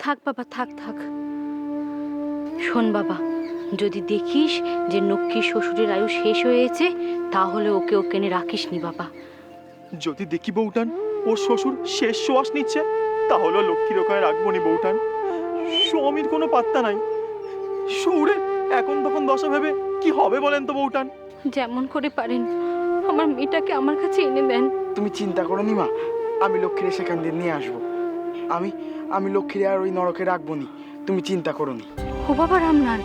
থাক বাবা, থাক থাক। শোন বাবা, যদি দেখিস যে নক্ষীর শ্বশুরের আয়ু শেষ হয়েছে, তাহলে ওকে ওখানে রাখিস নি বাবা। যদি দেখি বউটান ওর শ্বশুর শেষ শ্বাস নিচ্ছে, তাহলে লক্ষ্মীর ওখানে রাখবো নি বউটান। স্বামীর কোনো পাত্তা নাই, সৌরে এখন তখন দশা ভেবে কি হবে বলেন তো বউটান? যেমন করে পারেন আমার মেয়েটাকে আমার কাছে এনে দেন। তুমি চিন্তা করো নি মা, আমি লক্ষ্মীরে সেখান দিয়ে নিয়ে আসবো। আমি আমি লক্ষ্মীরে আর ওই নরকে রাখবো নি, তুমি চিন্তা করো নি। ও বাবা রামলাল,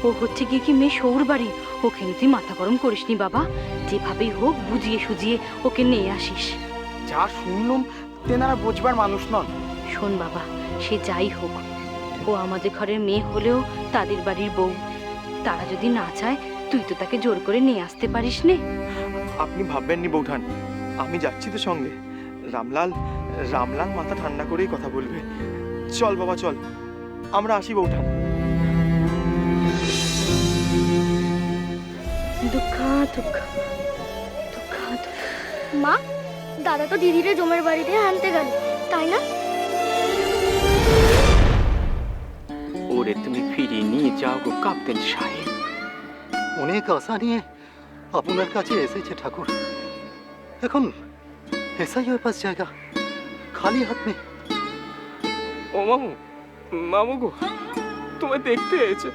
ও হচ্ছে গিয়ে কি মেয়ে সৌর বাড়ি, ওখানে তুই মাথা গরম করিস নি বাবা। যেভাবেই হোক বুঝিয়ে সুজিয়ে ওকে নিয়ে আসিস। যা শুনলুম তেনারা বোঝবার মানুষ নন। শোন বাবা, সে যাই হোক, ও আমাদের ঘরের মেয়ে হলেও তাদের বাড়ির বউ। তারা যদি না চায়, তুই তো তাকে জোর করে নিয়ে আসতে পারিস নে। আপনি ভাববেন নি বউঠান, আমি যাচ্ছি তো সঙ্গে। রামলাল রামলাল মাথা ঠান্ডা করেই কথা বলবে। চল বাবা চল, আমরা আসি বউঠান। দুঃখা দুঃখা দুঃখা। মা, দাদা তো দিদিরে জমের বাড়িতে আনতে গেল, তাই না? ওরে তুমি ফিরিয়ে নিয়ে যাও গো কাপ্তেন সাহেব। অনেক আশা নিয়ে আপনার কাছে এসেছে ঠাকুর, এখন এসাই হয়ে পাস জায়গা খালি হাত নেই। ও মামু, মামু গো, তোমায় দেখতে এসেছে,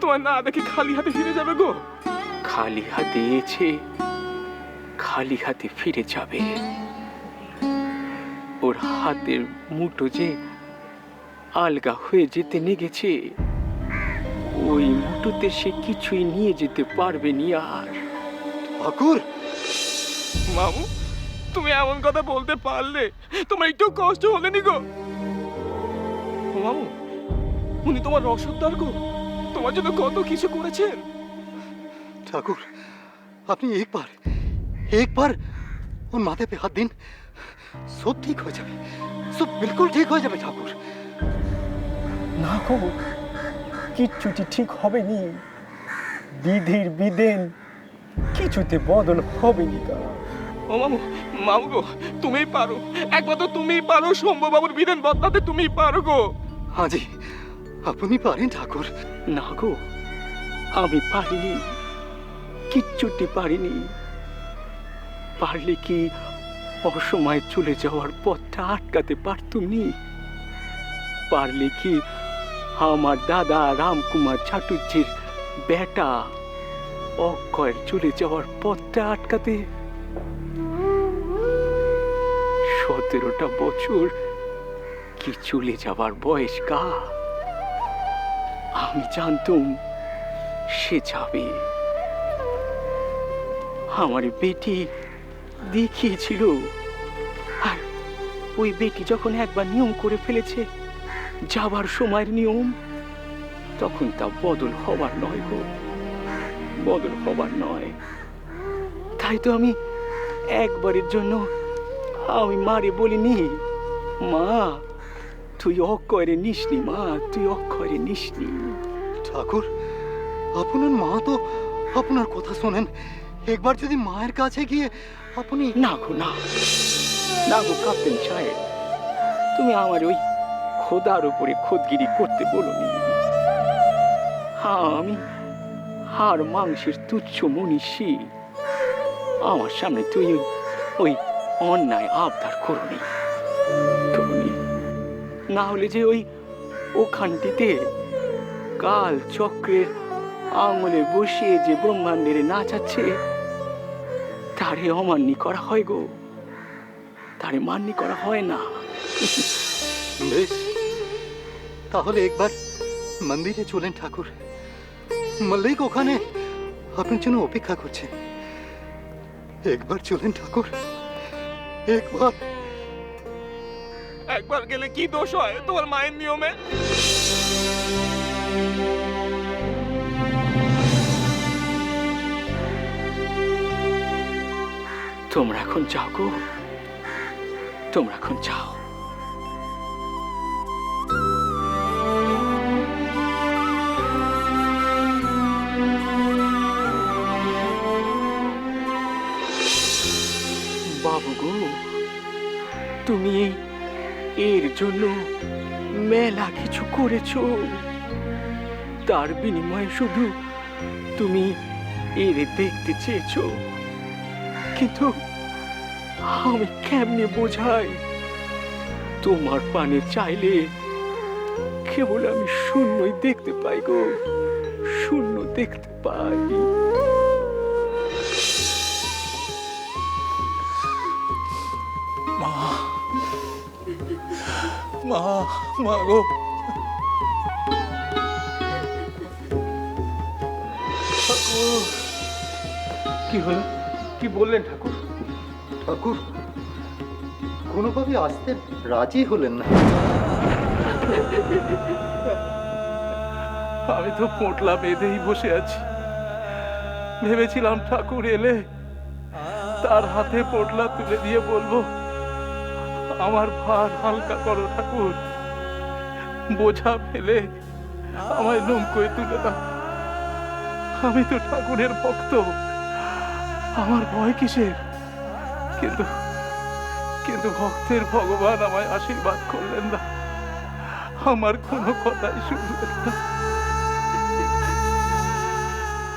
তোমায় না দেখে খালি হাতে ফিরে যাবে গো। খালি হাতে এসে খালি হাতে ফিরে যাবে? ওর হাতের মুঠো যে আলগা হয়ে যেতে লেগেছে, ওই মুঠোতে সে কিছুই নিয়ে যেতে পারবে নি আর। ঠাকুর, মামু, তুমি এমন কথা বলতে পারলে? তোমার একটু কষ্ট হলে নি গো? ও মামু, উনি তোমার রসদদার গো, তোমার জন্য কত কিছু করেছেন। ঠাকুর আপনি একবার একবার ওর মাথায় पे हाथ দিন, সব ঠিক হয়ে যাবে, সব বিলকুল ঠিক হয়ে যাবে ঠাকুর। না গো, কিচ্ছুটি ঠিক হবে নি। বিধির বিদেন কিছুতে বদল হবে নি গা। ও মামু, মামু গো, তুমিই পারো, একমাত্র তুমিই পারো শম্ভু বাবুর বিধান বদলাতে, তুমিই পারো গো। হাজি আপনি পারেন ঠাকুর। না গো, আমি পারিনি, কিচ্ছুটি পারিনি। পারলে কি অসময়ে চলে যাওয়ার পথটা আটকাতে পারতুমনি? পারলে কি আমার দাদা রামকুমার চাটুর্যের বেটা অক্ষয়ের চলে যাওয়ার পথটা আটকাতে? 17টা বছর কি চলে যাবার বয়স কা? আমি জানতুম সে যাবে। আমার বেটি দেখিয়েছিল, আর ওই বেটি যখন একবার নিয়ম করে ফেলেছে যাবার সময়ের নিয়ম, তখন তা বদল হবার নয় গো, বদল হবার নয়। তাই তো আমি একবারের জন্য আমি মারে বলিনি, মা তুই অক্ষরে নিসনি, মা তুই অক্ষরে নিসনি। ঠাকুর আপনার মা তো আপনার কথা শোনেন, একবার যদি মায়ের কাছে গিয়ে আপনি। না গো না, না গো কাপ্তেন সাহেব, তুমি আমার ওই খোদার উপরে খোদগিরি করতে বলোনি। হ্যাঁ, আমি হাড় মাংসের তুচ্ছ মনীষী, আমার সামনে তুই ওই অন্যায় আবদার করনি, করনি। না হলে যে ওখানটিতে কাল চক্রের আঙুলে বসিয়ে যে ব্রহ্মাণ্ডের নাচাচ্ছে, তারে অমান্যি করা হয় গো, তারে মান্যি করা হয় না। বেশ, তাহলে একবার মন্দিরে চলেন ঠাকুর, মল্লিক ওখানে আপনার জন্য অপেক্ষা করছে। একবার চলেন ঠাকুর, একবার। একবার গেলে কি দোষ হয় তোমার মায়ের নিয়মে? তোমরা এখন যাও গো, তোমরা এখন যাও। বাবু গো, তুমি এর জন্য মেলা কিছু করেছো, তার বিনিময়ে শুধু তুমি এর দেখতে চেয়েছো। কিন্তু আমি কেমনে বোঝাই, তোমার পানে চাইলে কেবল আমি শূন্যই দেখতে পাই গো, শূন্য দেখতে পাই। মা মা মা গো, কি হলো, কি বললেন ঠাকুর? ঠাকুর কোনোভাবে আসতে রাজি হলেন না। আমি তো পোটলা বেঁধেই বসে আছি। ভেবেছিলাম ঠাকুর এলে তার হাতে পোটলা তুলে দিয়ে বলবো, আমার ভার হালকা করো ঠাকুর, বোঝা ফেলে আমায় নৌকোয় তুলে দাও। আমি তো ঠাকুরের ভক্ত, আমার ভয় কিসের? কিন্তু কিন্তু ভক্তের ভগবান আমায় আশীর্বাদ করলেন না, আমার কোনো কথাই শুনলেন না।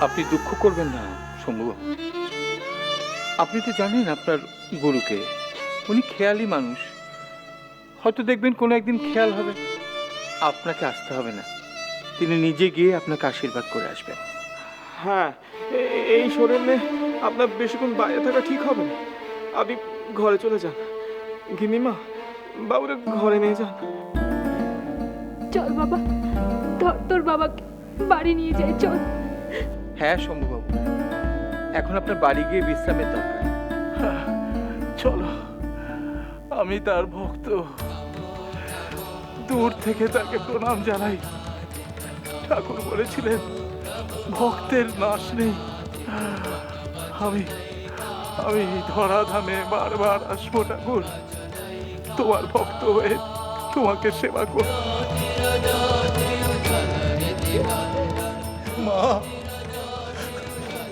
আপনি দুঃখ করবেন না শম্ভু। আপনি তো জানেন আপনার গুরুকে, উনি খেয়ালি মানুষ। হয়তো দেখবেন কোনো একদিন খেয়াল হবে, আপনাকে আসতে হবে না, তিনি নিজে গিয়ে আপনাকে আশীর্বাদ করে আসবেন। হ্যাঁ, এই শরীর নিয়ে আপনার বেশিক্ষণ বাইরে থাকা ঠিক হবে না। আপনি ঘরে চলে যান। গিন্নিমা, বাবুরে ঘরে নিয়ে যান। চল বাবা, তোর বাবাকে বাড়ি নিয়ে যাই, চল। হ্যাঁ শম্ভুবাবু, এখন আপনার বাড়ি গিয়ে বিশ্রামের দরকার। চলো, আমি তার ভক্ত, দূর থেকে তাকে প্রণাম জানাই। ঠাকুর বলেছিলেন ভক্তের নাশ নেই। আমি আমি ধরাধামে বারবার আসবো ঠাকুর, তোমার ভক্ত হয়ে তোমাকে সেবা করব। মা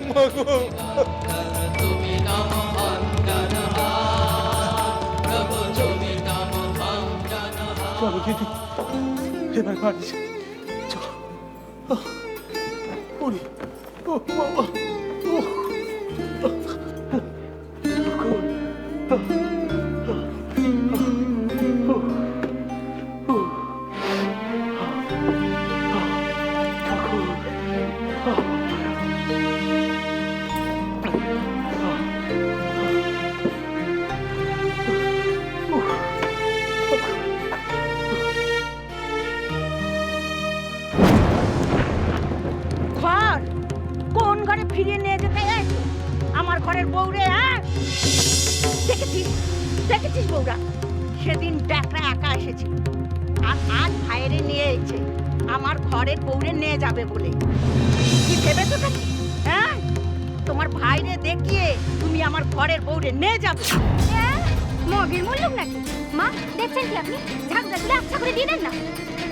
মা গো, চলো দিদি, এবার বাড়ি যাই। চলো। ওরে, ও বাবা, ও ঘর কোন ঘরে ফিরিয়ে নিয়ে যেতে এসো? আমার ঘরের বউরে, হ্যাঁ? দেখেছিস দেখেছিস বউরা, সেদিন ডাকরা একা এসেছিল, আর আজ ভাইরে নিয়ে এসেছে আমার ঘরের বউরে নিয়ে যাবে বলে। কি ভেবেছো নাকি, হ্যাঁ? তোমার ভাইরে দেখিয়ে তুমি আমার ঘরের বউরে নিয়ে যাবে? মগের মূল্য নাকি? মা, দেখছেন কি আপনি? ঝাঁকড়া তুলে আচ্ছা করে দিয়ে দেন না।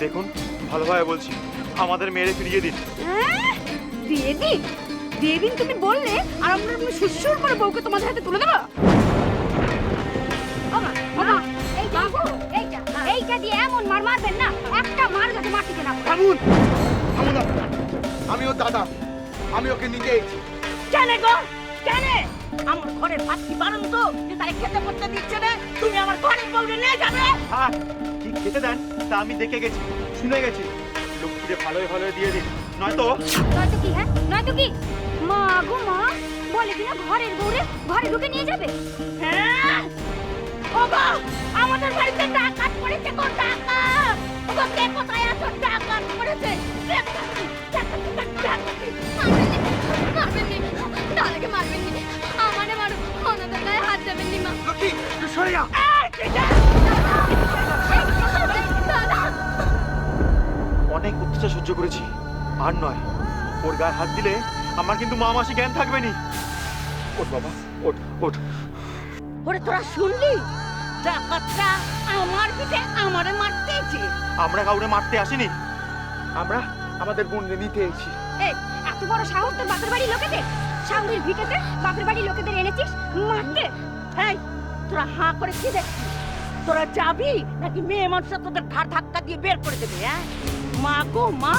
দেখুন, ভালোভাবে বলছি, আমাদের মেরে ফিরিয়ে দিন। দিয়ে দিন, দিয়ে দিন তুমি বললে, আর আমরা সুসুর করে বউকে তোমাদের হাতে তুলে দেবো? বাবা, এইটা দিয়ে এমন মার মারবেন না, একটা মার যাতে মাটিতে না পড়ে। থামুন, থামুন আপনারা। আমি ওর দাদা, আমি ওকে নিতে এসেছি। কেন গো, কেন? আমার ঘরের পাত্রী বারণ তো যে তারে খেতে পড়তে দিচ্ছে না, তুমি আমার ঘরের বউরে নিয়ে যাবে? হ্যাঁ, কি খেতে দেন তা আমি দেখে গেছি, শুনে গেছি। লক্ষ্মীরে ভালোই ভালোই দিয়ে দিন, নয়তো নয়তো কি? হ্যাঁ, নয়তো কি? মা গো মা, বলে কিনা ঘরের বউরে ঘরে ঢুকে নিয়ে যাবে। হ্যাঁ, ওগো, আমাদের বাড়িতে ডাকাত পড়েছে গো, ডাকাত। ওগো, কে কোথায় আছো? ডাকাত পড়েছে। মারবেন নি, তাহলে মারবেন নি, আমারে মারো, ওনাদের গায়ে হাত দেবেন নি মা। লক্ষ্মী, তুই সরে যা। দাদা, অনেক অত্যাচার সহ্য করেছি, আর নয়। ওর গায়ে হাত দিলে আমার কিন্তু মা মাসি জ্ঞান থাকবে নি। ওঠ বাবা, ওঠ ওঠ। ওরে তোরা শুনলি? ডাকাতটা আমার পিঠে আমারে মারতেছে। আমরা কাউরে মারতে আসিনি, আমরা আমাদের বোনকে নিতে এসেছি। এই এত বড় সাহস তোর বাপের বাড়ির লোকেদের? সাউরির ভিটেতে বাপের বাড়ির লোকেদের এনেছিস মারতে? এই, তোরা হাঁ করে কি দেখছিস? তোরা যাবি নাকি মেয়ে মানুষের তোদের ঘাড় ধাক্কা দিয়ে বের করে দেবে? হ্যাঁ মা গো মা,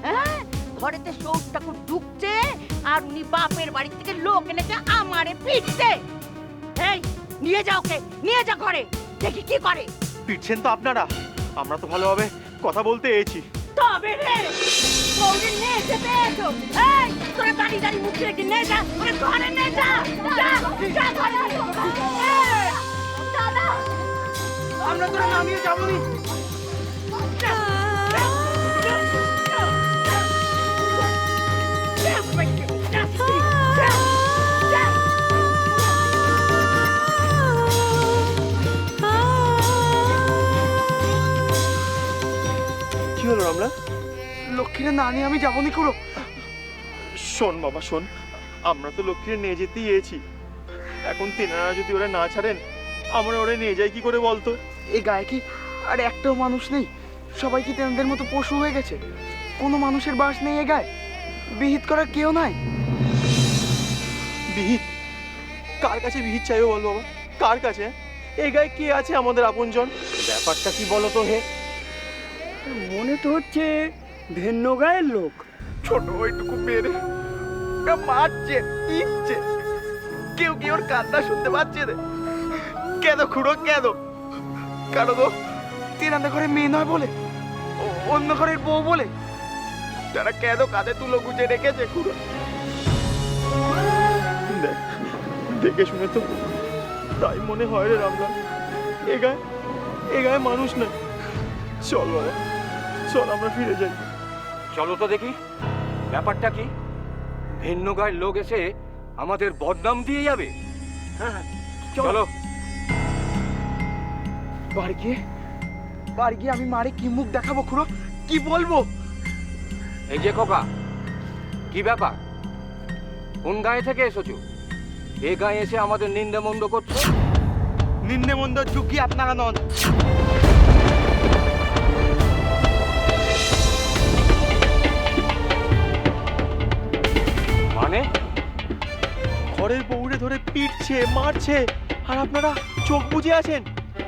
হ্যাঁ ঘরেতে সৌর ঠাকুর ঢুকছে আর উনি বাপের বাড়ি থেকে লোক এনেছে আমারে পিটতে। এই নিয়ে যাও, ওকে নিয়ে যা ঘরে, দেখি কি করে। পিটছেন তো আপনারা, আমরা তো ভালোভাবে কথা বলতে এসেছি। তবে রে বৌদি নিয়ে যেতে এসো। এই তোরা দাঁড়িয়ে দাঁড়িয়ে মুখ রেখে নিয়ে যা, ওরে ঘরে নিয়ে যা, যা যা ঘরে। দাদা আমরা তোরা নামিয়ে যাবো নি। কি হলো রামলাল? লক্ষ্মীরে না নিয়ে আমি যাবো নি খুড়ো। শোন বাবা শোন, আমরা তো লক্ষ্মীরে নিয়ে যেতেই এসেছি। এখন তেনারা যদি ওরা না ছাড়েন, আমরা ওরা নিয়ে যাই কি করে বলতো? এই গায়ে কি আর একটাও মানুষ নেই? সবাই কি তেনাদের মতো পশু হয়ে গেছে? কোনো মানুষের বাস নেই এ গায়ে? বিহিত করার কেউ নাই? বিহিত? কার কাছে বিহিত চাইবো বল বাবা, কার কাছে? এই গায়ে কে আছে আমাদের আপনজন? ব্যাপারটা কি বলো তো হে? মনে তো হচ্ছে ভিন্ন গায়ের লোক। ছোট ওইটুকু মেরে ওরা মারছে, পিটছে। কেউ কি ওর কান্না শুনতে পাচ্ছে রে? কেন খুড়ো কেন? কারণ ও তেনাদের ঘরে মেয়ে নয় বলে, অন্য ঘরের বউ বলে তারা কেন কাঁধে তুলো গুজে রেখেছে খুড়ো? দেখ, দেখে শুনে তো তাই মনে হয় রে রামলাল। এ গায়ে মানুষ না। চল বাবা চল, আমরা ফিরে যাই। চলো তো দেখি ব্যাপারটা কি। ভিন্ন গায়ের লোক এসে আমাদের বদনাম দিয়ে যাবে। হ্যাঁ চলো। বাড়ি গিয়ে আমি মারে কি মুখ দেখাবো খুড়ো? কি বলবো? এই যে খোকা, কি ব্যাপার? কোন গায়ে থেকে এসেছো? এ গায়ে এসে আমাদের নিন্দে মন্দ করছো? নিন্দে মন্দ যুগী আপনারা নন। মানে? ঘরের বউরে ধরে পিটছে, মারছে, আর আপনারা চোখ বুজে আছেন,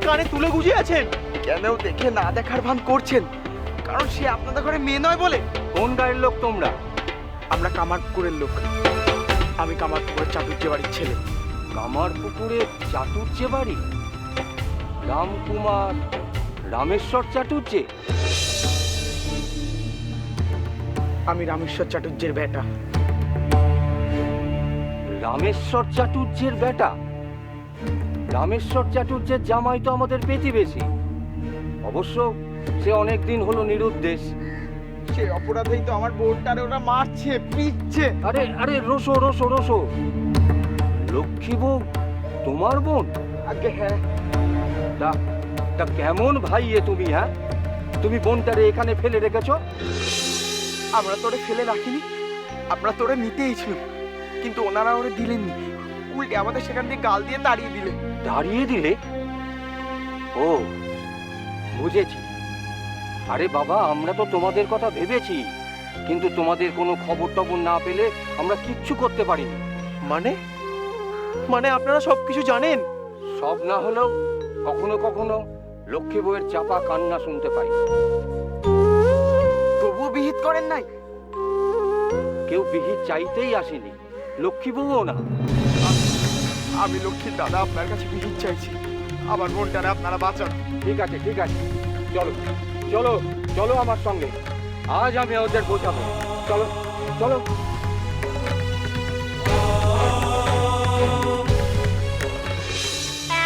কানে তুলে গুজে আছেন। কেন দেখে না দেখার ভান করছেন? কারণ সে আপনাদের ঘরে মেয়ে নয় বলে। কোন গায়ের লোক তোমরা? আমরা কামারপুকুরের লোক। আমি কামারপুকুরের চাটুর্যে বাড়ির ছেলে। কামারপুকুরের চাটুর্যে বাড়ি? রামকুমার রামেশ্বর চাটুর্যে? আমি রামেশ্বর চাটুর্যের বেটা। রামেশ্বর চাটুর্যের বেটা? রামেশ্বর চাটুর্যের জামাই তো আমাদের প্রতিবেশী। অবশ্য সে অনেক দিন হলো নিরুদ্দেশ। সে অপরাধেই তো আমার বোনটারে ওরা মারছে, পিটছে। আরে আরে রোসো রোসো রোসো, লক্ষ্মী বউ তোমার বোন? আগে হ্যাঁ। তা কেমন ভাই এ তুমি? হ্যাঁ, তুমি বোনটারে এখানে ফেলে রেখেছো? আমরা তোরে ফেলে রাখিনি, আমরা তোরে নিতেই ছিল, কিন্তু ওনারা ওরে দিলেননি। উল্টে আমাদের সেখান দিয়ে গাল দিয়ে তাড়িয়ে দিলে। দাঁড়িয়ে দিলে? ও বুঝেছি। আরে বাবা, আমরা তো তোমাদের কথা ভেবেছি, কিন্তু তোমাদের কোনো খবর টবর না পেলে আমরা কিচ্ছু করতে পারিনি। মানে আপনারা সবকিছু জানেন? সব না হলেও কখনো কখনো লক্ষ্মী বউয়ের চাপা কান্না শুনতে পাই। তবুও বিহিত করেন নাই? কেউ বিহিত চাইতেই আসেনি, লক্ষ্মী বউও না। আমি লক্ষ্মীর দাদা আপনার কাছে বিহিত চাইছি, আমার বোনটারে আপনারা বাঁচান। ঠিক আছে ঠিক আছে, চলো চলো চলো আমার সঙ্গে, আজ আমি ওদের বোঝাবো। চলো চলো।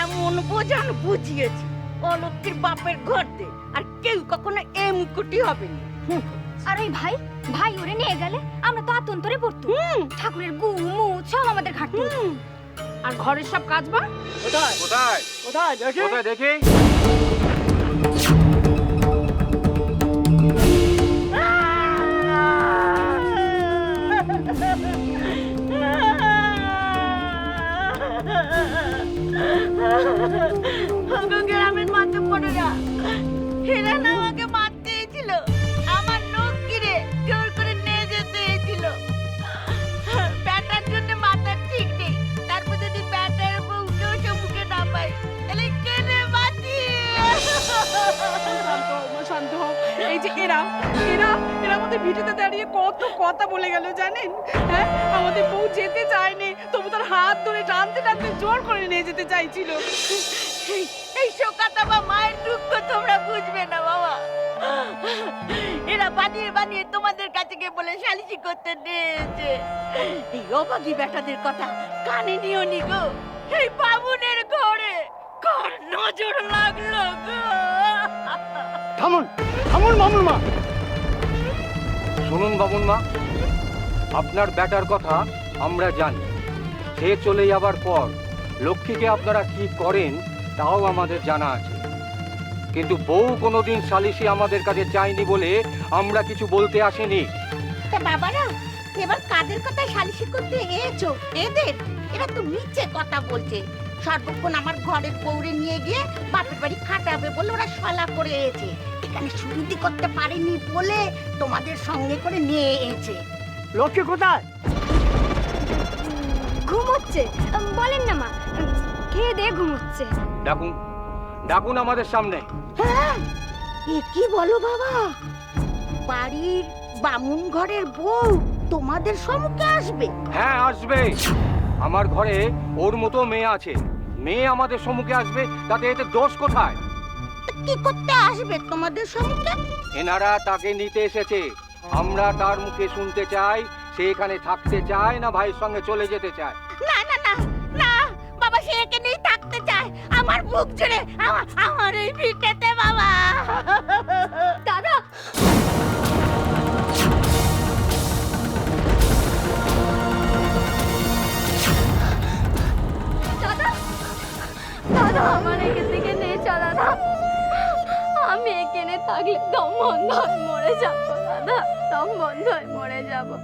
এমন বোঝান বুঝিয়েছি অলক্ষীর বাপের ঘরতে, আর কেউ কখনো এ মুকুটি হবে না। আর ওই ভাই ভাই ওরে নিয়ে গেলে আমরা তো আতন্তরে পড়তো। ঠাকুরের গু মু সব আমাদের ঘাটতো। আর ঘরের সব কাজ বা কোথায় কোথায় কোথায় দেখি? কোথায় দেখি? গ্রামের মাঝে পড়ে না, এরা না আমাকে মারতে এসেছিল, আমার লক্ষ্মীরে জোর করে নিয়ে যেতে এসেছিল। ব্যাটার জন্য মাথার ঠিক নেই, তারপর যদি ব্যাটার বউ মুখে না পাই তাহলে কেনে বাঁচি। এরা এরা আমাদের ভিটেতে দাঁড়িয়ে কত কথা বলে গেল জানেন? হ্যাঁ, আমাদের বউ যেতে চায়নি, তবু তার হাত ধরে টানতে টানতে জোর করে নিয়ে যেতে চাইছিল। এই শোকাতা বা মায়ের দুঃখ তোমরা বুঝবে না বাবা। এরা বানিয়ে বানিয়ে তোমাদের কাছে গিয়ে বলে সালিশি করতে নিয়েছে। এই অবাগী বেটাদের কথা কানে নিও নি গো। এই বামুনের ঘরে কার নজর লাগলো গো? থামুন থামুন মামুন মা। শুনুন বামুন মা, আপনার ব্যাটার কথা আমরা জানি। সে চলে যাবার পর লক্ষ্মীকে আপনারা কি করেন তাও আমাদের জানা আছে। কিন্তু বউ কোনোদিন সালিশি আমাদের কাছে চাইনি বলে আমরা কিছু বলতে আসেনি। তা বাবারা এবার কাদের কথা সালিশি করতে এসেছো? এদের? এরা তো নিচে কথা বলছে। সর্বক্ষণ আমার ঘরের বউরে নিয়ে গিয়ে বাপের বাড়ি খাটাবে বলে ওরা সলা করে এসেছে। এখানে সুবিধি করতে পারেনি বলে তোমাদের সঙ্গে করে নিয়ে এসেছে। লক্ষ্মী কোথায়? ঘুমোচ্ছে। বলেন না মা, খেয়ে দিয়ে ঘুমোচ্ছে। ডাকুন ডাকুন আমাদের সামনে। হ্যাঁ, এ কি বলো বাবা? বাড়ির বামুন ঘরের বউ তোমাদের সম্মুখে আসবে? হ্যাঁ আসবে। আমার ঘরে ওর মতো মেয়ে আছে, মেয়ে আমাদের সম্মুখে আসবে, তাতে এতে দোষ কোথায়? তা কি করতে আসবে তোমাদের সম্মুখে? এনারা তাকে নিতে এসেছে। আমরা তার মুখে শুনতে চাই সে এখানে থাকতে চায় না ভাইয়ের সঙ্গে চলে যেতে চায়। না না না না বাবা, সে এখানেই থাকতে চায়। আমার বুক জুড়ে আমার এই ভিটেতে বাবা। দাদা, দাদা, দাদা আমার এখান থেকে নিয়ে চল দাদা। আমি এখানে থাকলে দম বন্ধ হয়ে মরে যাবো দাদা, দম বন্ধ হয়ে মরে যাবো।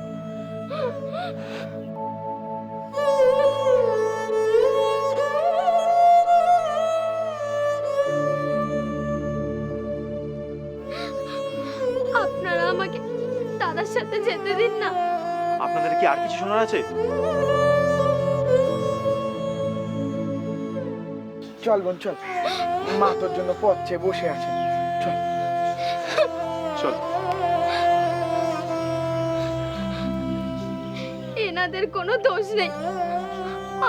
আপনারা আমাকে দাদার সাথে যেতে দিন না। আপনাদের কি আর কিছু শোনার আছে? চল বোন চল, মা তোর জন্য পথ চেয়ে বসে আছে। চল চল। এনাদের কোনো দোষ নেই,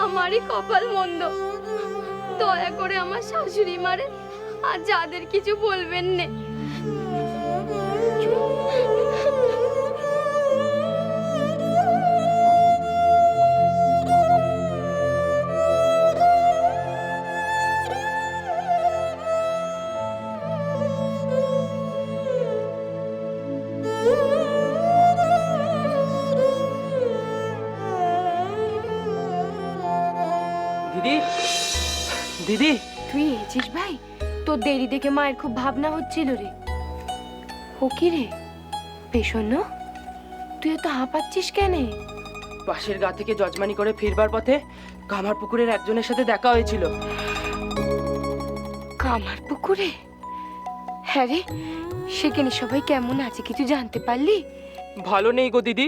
আমারই কপাল মন্দ। দয়া করে আমার শাশুড়ি মারে আর যাদের কিছু বলবেন না। দিদি, দিদি, তুই এসেছিস ভাই? তোর দেরি দেখে মায়ের খুব ভাবনা হচ্ছিল রে। ও কি রে পেশন্য, তুই এত হাঁপাচ্ছিস কেন? পাশের গা থেকে যজমানি করে ফিরবার পথে কামার পুকুরের একজনের সাথে দেখা হয়েছিল। কামার পুকুরে? হ্যাঁ রে, সেখানে সবাই কেমন আছে কিছু জানতে পারলি? ভালো নেই গো দিদি,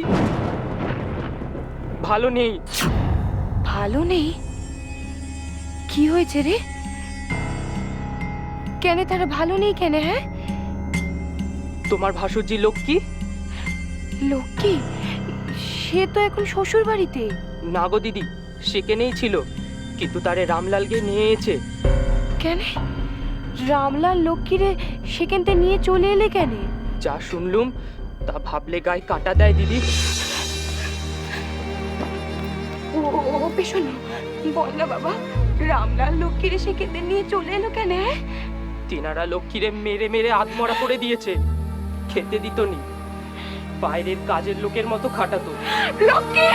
ভালো নেই। ভালো নেই? কি হয়েছে রে? কেন তারা ভালো নেই কেন? হ্যাঁ, তোমার ভাসুরজি লক্ষ্মী? লক্ষ্মী? সে তো এখন শ্বশুর বাড়িতে। না গো দিদি, সেখানেই ছিল, কিন্তু তারে রামলালকে নিয়ে এসেছে। কেন রামলাল লক্ষ্মীরে সেখান থেকে নিয়ে চলে এলে কেন? যা শুনলুম তা ভাবলে গায়ে কাটা দেয় দিদি। ও পেশন্য, বল না বাবা, রামলাল লক্ষ্মীরে সেখান থেকে নিয়ে চলে এলো কেন? তিনারা লক্ষ্মীরে মেরে মেরে আত্মরা করে দিয়েছে। খেতে দিত নি, বাইরের কাজের লোকের মতো খাটাতো। লক্ষ্মী!